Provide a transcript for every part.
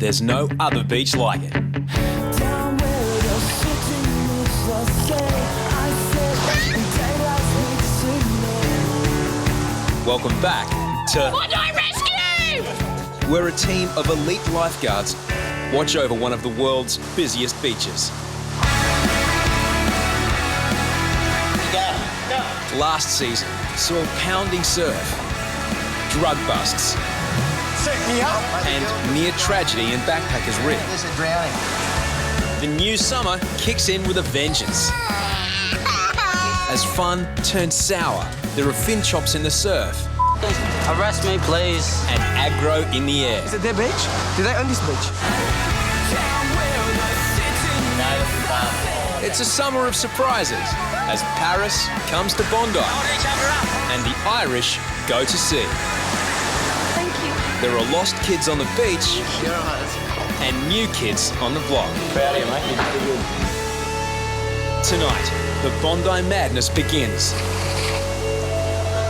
there's no other beach like it. Welcome back to Bondi Rescue! We're a team of elite lifeguards watch over one of the world's busiest beaches. Last season saw pounding surf, drug busts, and near tragedy in Backpackers Reef. This is drowning. The new summer kicks in with a vengeance. As fun turns sour, there are fin chops in the surf. Arrest me, please. And aggro in the air. Is it their beach? Do they own this beach? It's a summer of surprises as Paris comes to Bondi and the Irish go to sea. Thank you. There are lost kids on the beach and new kids on the vlog. Proud of you, mate. You're pretty good. Tonight, the Bondi madness begins.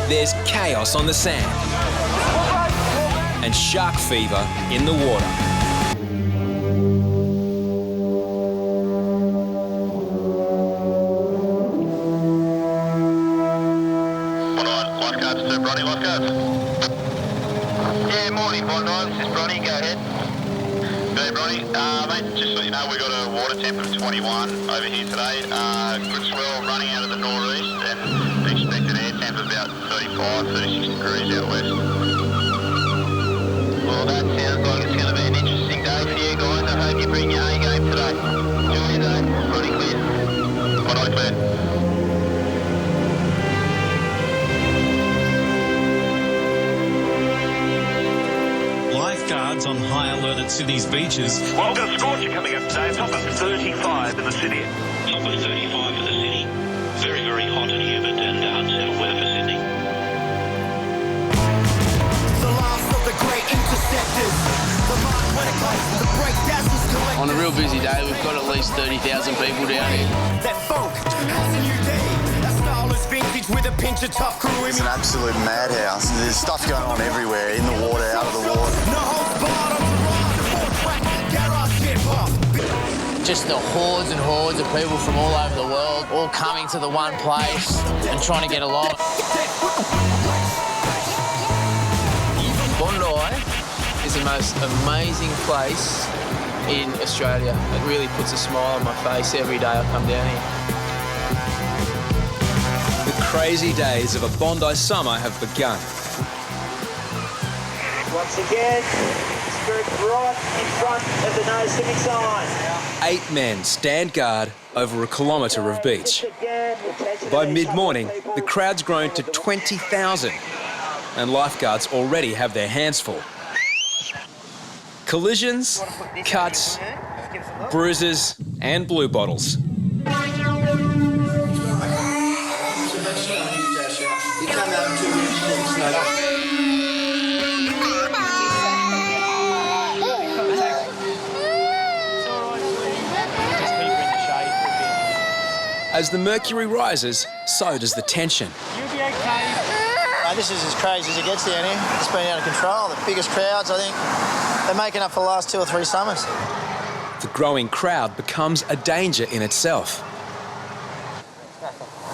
There's chaos on the sand and shark fever in the water. Lifeguards to Bronny, lifeguards. Yeah, morning Bondi, this is Bronny, go ahead. Hey Bronny, mate, just so you know, we've got a water temp of 21 over here today. Good swell running out of the northeast and expected air temp of about 35, 36 degrees out west. Well, that sounds like it's going to be an interesting day for you guys. I hope you bring your A game today. Enjoy your day. Bronny clear. Bondi clear. Lifeguards on high alert at Sydney's beaches. Well, we've got a scorcher coming up today, top of 35 in the city. Top of 35 for the city. Very, very hot and humid and unsettled weather for Sydney. The last of the great interceptors. The mark when it comes to the break dazzles collect. On a real busy day, we've got at least 30,000 people down here. That funk has a new day. That style is vintage with a pinch of tough crew. It's an absolute madhouse. There's stuff going on everywhere, in the water, out of the water. No holds barred on the rise. Full track, garage hip-hop. Just the hordes and hordes of people from all over the world, all coming to the one place and trying to get along. Bondi is the most amazing place in Australia. It really puts a smile on my face every day I come down here. The crazy days of a Bondi summer have begun. Once again, spirit right in front of the no swimming sign. 8 men stand guard over a kilometre of beach. By mid-morning, the crowd's grown to 20,000 and lifeguards already have their hands full. Collisions, cuts, bruises and blue bottles. As the mercury rises, so does the tension. You'll be okay. This is as crazy as it gets down here. It's been out of control. The biggest crowds, I think, they're making up for the last 2 or 3 summers. The growing crowd becomes a danger in itself.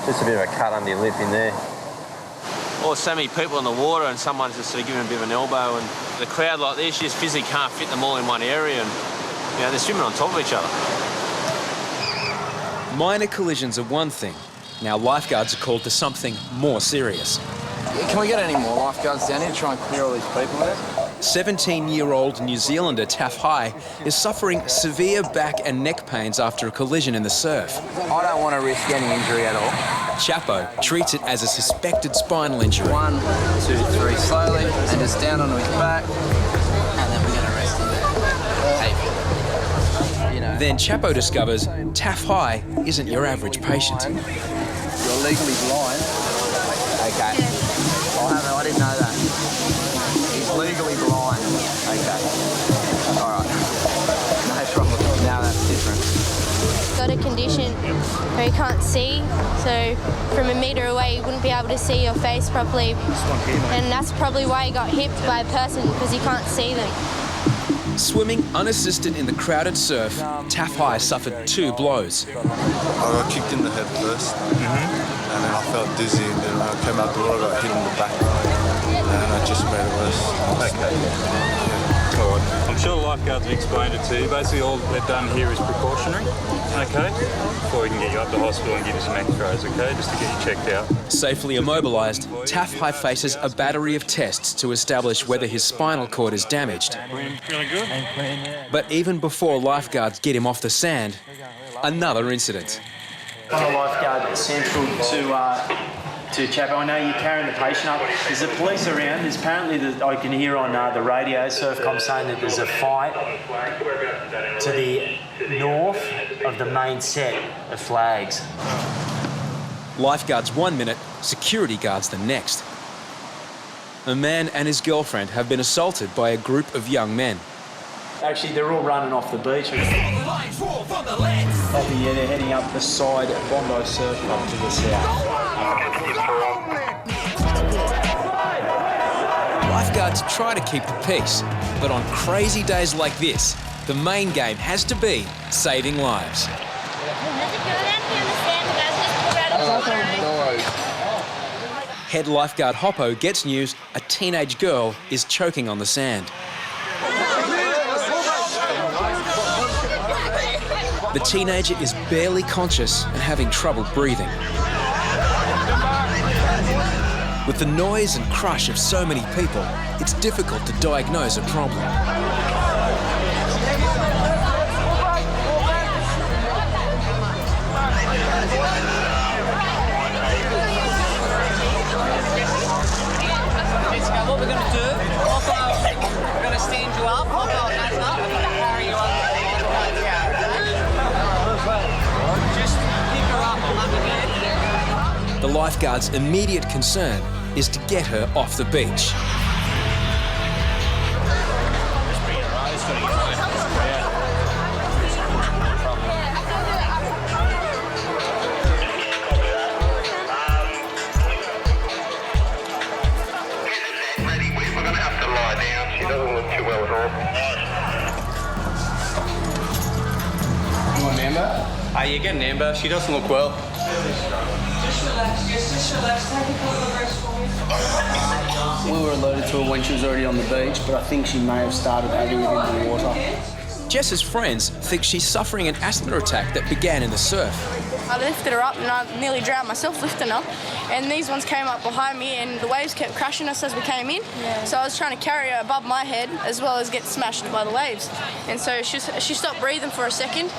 Just a bit of a cut under your lip in there. Or so many people in the water and someone's just sort of giving a bit of an elbow, and the crowd like this, you just physically can't fit them all in one area, and you know, they're swimming on top of each other. Minor collisions are one thing. Now lifeguards are called to something more serious. Can we get any more lifeguards down here to try and clear all these people out? 17-year-old New Zealander Taff High is suffering severe back and neck pains after a collision in the surf. I don't want to risk any injury at all. Chapo treats it as a suspected spinal injury. 1, 2, 3, slowly, and just down onto his back, and then we're going to rest him. You know. Then Chapo discovers Taff High isn't your average patient. You're legally blind. Okay. I didn't know that. He's legally blind. Okay. All right. No problem. Now that's different. Got a condition where he can't see, so from a metre away he wouldn't be able to see your face properly. And that's probably why he got hit by a person, because he can't see them. Swimming unassisted in the crowded surf, Taff High suffered 2 blows. I got kicked in the head first, and then I felt dizzy, and then when I came out the water, I got hit in the back, and I just made it worse. Okay. All right. I'm sure the lifeguards have explained it to you. Basically, all they've done here is precautionary, okay? Before we can get you up to hospital and give you some x-rays, okay? Just to get you checked out. Safely immobilised, Taff High faces a battery of tests to establish whether his spinal cord is damaged. Really good? But even before lifeguards get him off the sand, another incident. On a lifeguard central to Chapel. I know you're carrying the patient up. There's the police around. There's apparently, I can hear on the radio, Surfcom saying that there's a fight to the north of the main set of flags. Lifeguards 1 minute, security guards the next. A man and his girlfriend have been assaulted by a group of young men. Actually, they're all running off the beach. They're heading up the side of Bondi Surf Club to the south. Lifeguards try to keep the peace, but on crazy days like this, the main game has to be saving lives. Head lifeguard Hoppo gets news a teenage girl is choking on the sand. The teenager is barely conscious and having trouble breathing. With the noise and crush of so many people, it's difficult to diagnose a problem. What we're going to do, we're going to stand you up, we're going to carry you up. Just pick her up underneath. The lifeguard's immediate concern is to get her off the beach. We're going to have to lie down. She doesn't look too well at all. You want Amber? You get an Amber. She doesn't look well. Just relax, just relax. Take a couple of breaths for me. We were alerted to her when she was already on the beach, but I think she may have started adding it in the water. Jess's friends think she's suffering an asthma attack that began in the surf. I lifted her up and I nearly drowned myself lifting her. And these ones came up behind me and the waves kept crashing us as we came in. Yeah. So I was trying to carry her above my head as well as get smashed by the waves. And so she stopped breathing for a second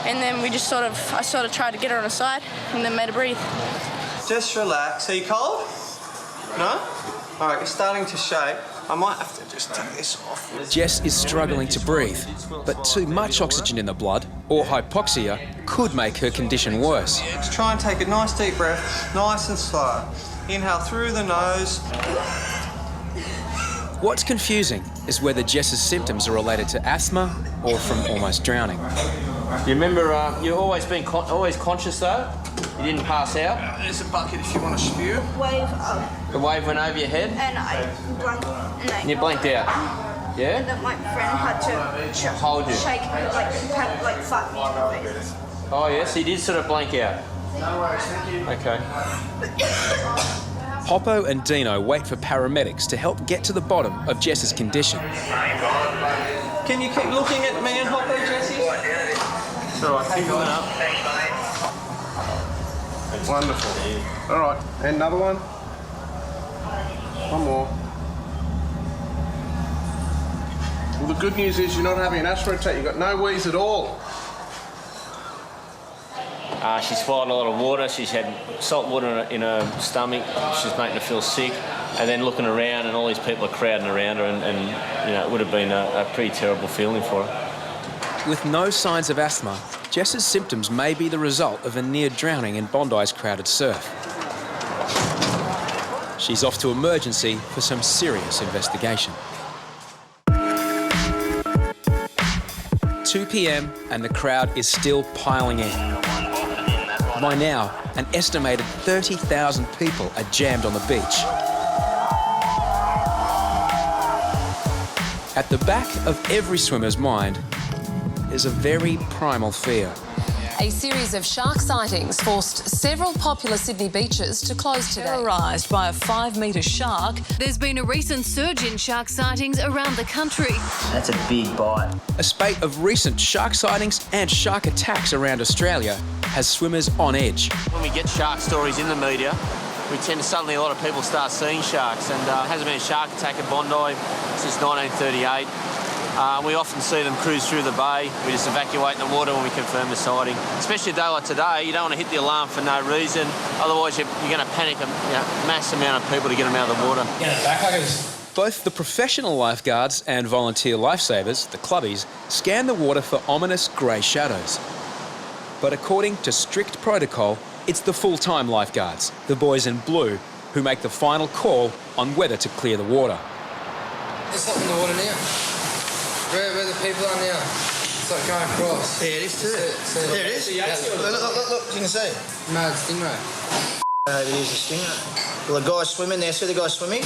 and then I sort of tried to get her on her side and then made her breathe. Just relax. Are you cold? No? All right, you're starting to shake. I might have to just take this off. Jess is struggling to breathe, but too much oxygen in the blood, or hypoxia, could make her condition worse. Yeah, just try and take a nice deep breath, nice and slow. Inhale through the nose. What's confusing is whether Jess's symptoms are related to asthma or from almost drowning. You remember, you've always been always conscious though? You didn't pass out? There's a bucket if you want to spew. Wave up. The wave went over your head? And I blanked. And you blanked out? Yeah? And then my friend had to hold you. Shake me, like flat me in the face. Oh yeah, so you did sort of blank out? No worries, thank you. Okay. Hoppo and Deano wait for paramedics to help get to the bottom of Jess's condition. Can you keep looking at me and Hoppo, Jessie? It's all right, keep going up. Wonderful. All right, and another one. One more. Well, the good news is you're not having an asthma attack. You've got no wheeze at all. She's swallowed a lot of water. She's had salt water in her stomach. She's making her feel sick. And then looking around, and all these people are crowding around her, and you know, it would have been a pretty terrible feeling for her. With no signs of asthma, Jess's symptoms may be the result of a near drowning in Bondi's crowded surf. She's off to emergency for some serious investigation. 2 p.m. and the crowd is still piling in. By now, an estimated 30,000 people are jammed on the beach. At the back of every swimmer's mind is a very primal fear. A series of shark sightings forced several popular Sydney beaches to close today. Terrorised by a 5-metre shark, there's been a recent surge in shark sightings around the country. That's a big bite. A spate of recent shark sightings and shark attacks around Australia has swimmers on edge. When we get shark stories in the media, we tend to suddenly a lot of people start seeing sharks, and there hasn't been a shark attack at Bondi since 1938. We often see them cruise through the bay. We just evacuate in the water when we confirm the sighting. Especially a day like today, you don't want to hit the alarm for no reason. Otherwise, you're going to panic a mass amount of people to get them out of the water. Both the professional lifeguards and volunteer lifesavers, the clubbies, scan the water for ominous grey shadows. But according to strict protocol, it's the full-time lifeguards, the boys in blue, who make the final call on whether to clear the water. There's something in the water now. Where the people are now. It's like going across. Yeah, it is too. There it is. Look, you can see. Mad stingray. It is a stingray. Well, the guy's swimming there. See the guy swimming?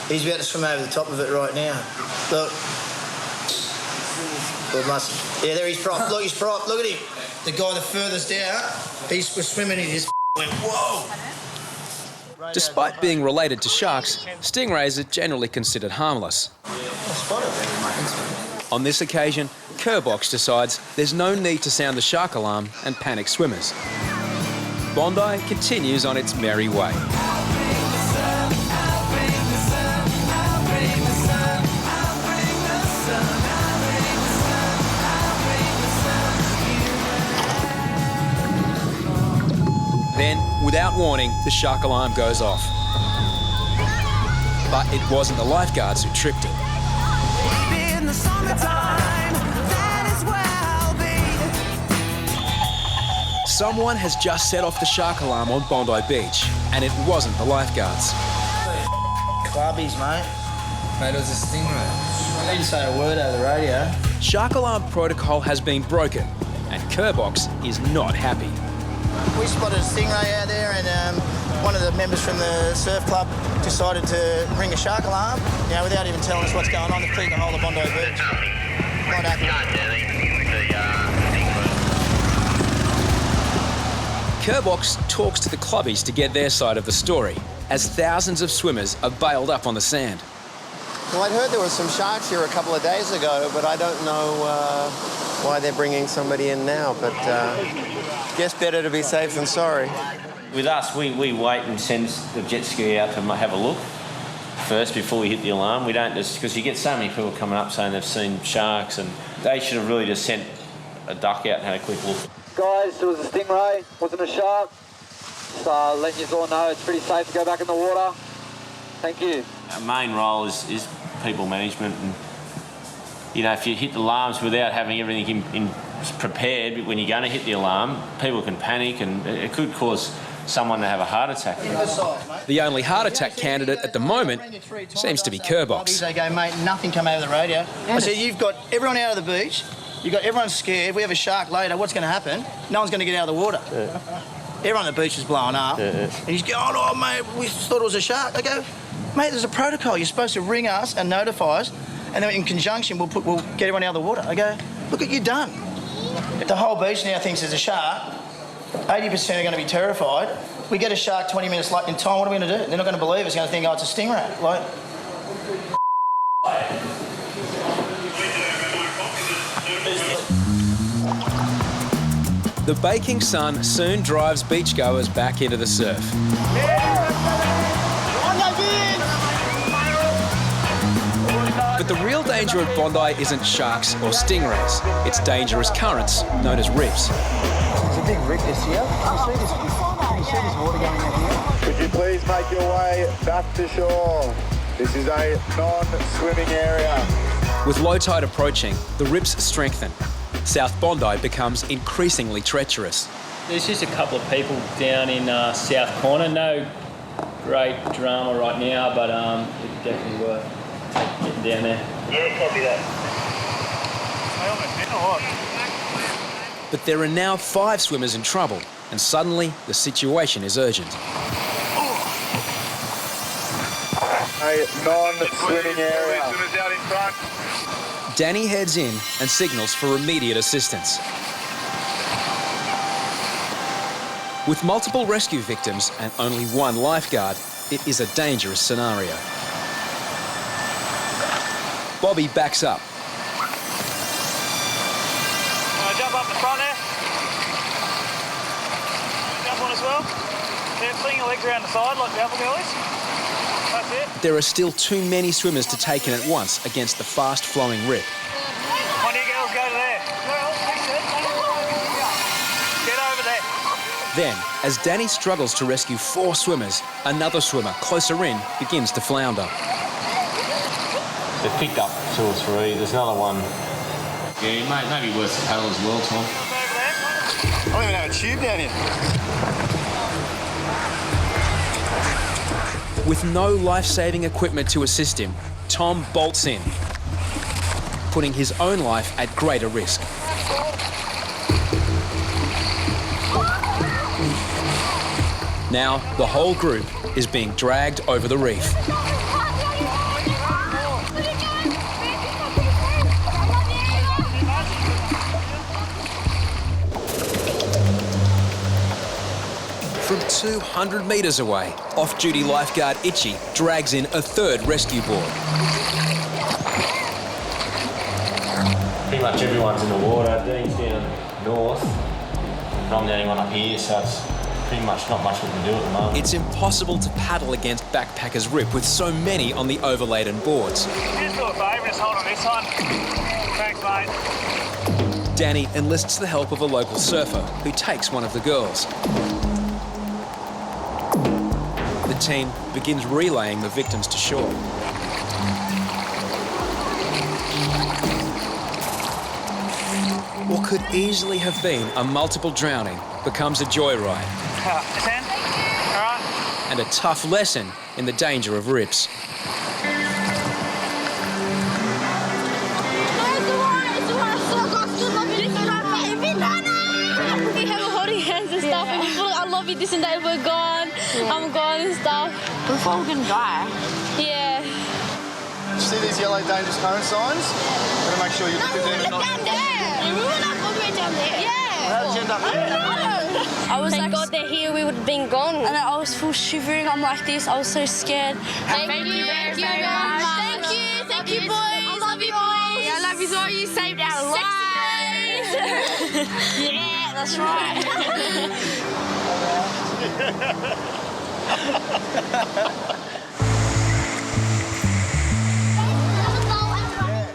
He's about to swim over the top of it right now. Look. Yeah, there he's propped. Look, he's propped. Look at him. The guy the furthest out, was swimming, he just went, whoa! Despite being related to sharks, stingrays are generally considered harmless. On this occasion, Kerbox decides there's no need to sound the shark alarm and panic swimmers. Bondi continues on its merry way. Then, without warning, the shark alarm goes off. But it wasn't the lifeguards who tripped it. In the summertime, that is where I'll be. Someone has just set off the shark alarm on Bondi Beach, and it wasn't the lifeguards. Clubbies, mate. Mate, it was a stingray. I didn't say a word over the radio. Shark alarm protocol has been broken, and Kerbox is not happy. We spotted a stingray out there, and one of the members from the surf club decided to ring a shark alarm, without even telling us what's going on. They've cleared the whole of Bondi Beach. Not happy. Kerbox talks to the clubbies to get their side of the story, as thousands of swimmers are bailed up on the sand. Well, I'd heard there was some sharks here a couple of days ago, but I don't know why they're bringing somebody in now, but guess better to be safe than sorry. With us, we wait and send the jet ski out to have a look first before we hit the alarm. We don't just, because you get so many people coming up saying they've seen sharks, and they should have really just sent a duck out and had a quick look. Guys, there was a stingray, wasn't a shark. So letting you all know it's pretty safe to go back in the water. Thank you. Our main role is people management, and if you hit the alarms without having everything in prepared when you're going to hit the alarm, people can panic, and it could cause someone to have a heart attack. The only heart attack candidate at the moment seems to be Kerbox. They go, mate, nothing come over the radio. I said, you've got everyone out of the beach, you've got everyone scared, we have a shark later, what's going to happen? No one's going to get out of the water. Yeah. Everyone on the beach is blowing up. Yeah. And he's going, oh, mate, we thought it was a shark. I go, mate, there's a protocol. You're supposed to ring us and notify us, and then in conjunction, we'll get everyone out of the water. I go, look what you've done. If the whole beach now thinks there's a shark, 80% are going to be terrified. We get a shark 20 minutes late in time, what are we going to do? They're not going to believe us. They're going to think, oh, it's a stingray. The baking sun soon drives beachgoers back into the surf. But the real danger at Bondi isn't sharks or stingrays. It's dangerous currents known as rips. There's a big rip this here. Can you see this water going in here? Could you please make your way back to shore? This is a non-swimming area. With low tide approaching, the rips strengthen. South Bondi becomes increasingly treacherous. There's just a couple of people down in South Corner. No great drama right now, but it's definitely worth getting down there. Yeah, copy that. But there are now 5 swimmers in trouble, and suddenly the situation is urgent. a non-swimming area. Swimmers out in front. Danny heads in and signals for immediate assistance. With multiple rescue victims and only one lifeguard, it is a dangerous scenario. Bobby backs up. Jump up the front there. Jump on as well. Yeah, fling your legs around the side like the other girlies. That's it. There are still too many swimmers to take in at once against the fast-flowing rip. One of you girls go to there. Get over there. Then, as Danny struggles to rescue 4 swimmers, another swimmer closer in begins to flounder. They've picked up 2 or 3. There's another one. Yeah, mate, maybe worth the paddle as well, Tom. I don't even have a tube down here. With no life-saving equipment to assist him, Tom bolts in, putting his own life at greater risk. Now, the whole group is being dragged over the reef. From 200 metres away, off-duty lifeguard Itchy drags in a 3rd rescue board. Pretty much everyone's in the water. Dean's down north, and I'm the only one up here, so it's pretty much not much we can do at the moment. It's impossible to paddle against Backpackers Rip with so many on the overladen boards. Just do a favour, just hold on this one. Thanks, mate. Danny enlists the help of a local surfer who takes one of the girls. The team begins relaying the victims to shore. What could easily have been a multiple drowning becomes a joyride. And a tough lesson in the danger of rips. We have holding hands and stuff, and people, I love you, this and that, we're gone, I'm gone and stuff. We're all gonna die. Yeah. See these yellow dangerous current signs? Gotta make sure you look at them and not... down there. We were not all the way down there. Yeah. How did you end up there? I was Thank God they're here, we would have been gone. And I was full shivering, I'm like this, I was so scared. Thank you very much. Thank you boys. I love you boys. I love you so you saved our lives. Yeah, that's right.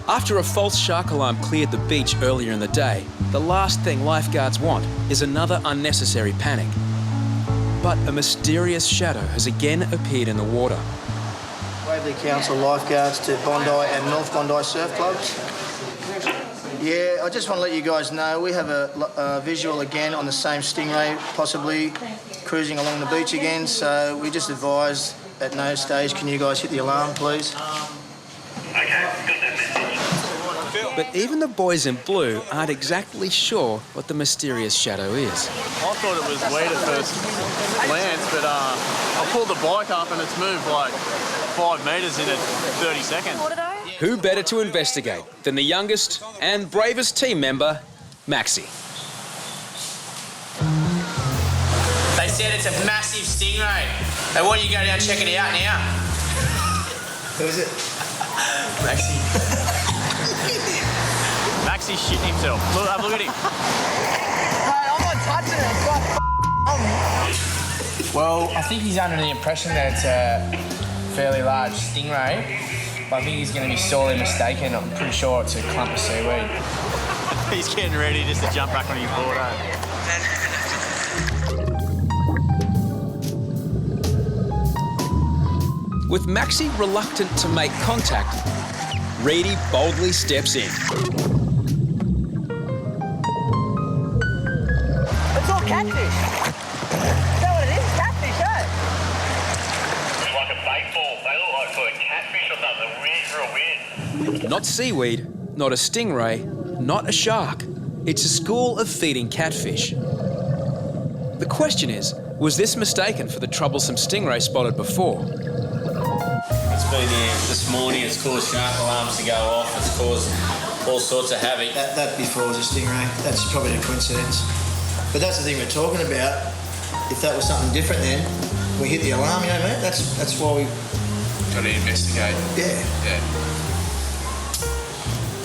After a false shark alarm cleared the beach earlier in the day, the last thing lifeguards want is another unnecessary panic. But a mysterious shadow has again appeared in the water. Waverley Council lifeguards to Bondi and North Bondi surf clubs. Yeah, I just want to let you guys know we have a visual again on the same stingray, possibly cruising along the beach again. So we just advise at no stage, can you guys hit the alarm, please? But even the boys in blue aren't exactly sure what the mysterious shadow is. I thought it was weed at first glance, but I pulled the bike up and it's moved like 5 metres in 30 seconds. Who better to investigate than the youngest and bravest team member, Maxi? They said it's a massive stingray. They want you to go down and check it out now. Who is it? Maxi. Maxi's shitting himself. Look, have a look at him. Hey, I'm not touching it. Well, I think he's under the impression that it's a fairly large stingray. But I think he's going to be sorely mistaken. I'm pretty sure it's a clump of seaweed. He's getting ready just to jump back on his board, With Maxi reluctant to make contact, Reidy boldly steps in. It's all catfish. Is that what it is? Catfish, eh? It's like a bait ball. They look like for a catfish or something. Real weird. Not seaweed, not a stingray, not a shark. It's a school of feeding catfish. The question is, was this mistaken for the troublesome stingray spotted before? It's been here this morning. It's caused shark alarms to go off. It's caused all sorts of havoc. That before was a stingray. That's probably a coincidence. But that's the thing we're talking about. If that was something different, then we hit the alarm. You know, mate. That's why we got to investigate. Yeah. Yeah.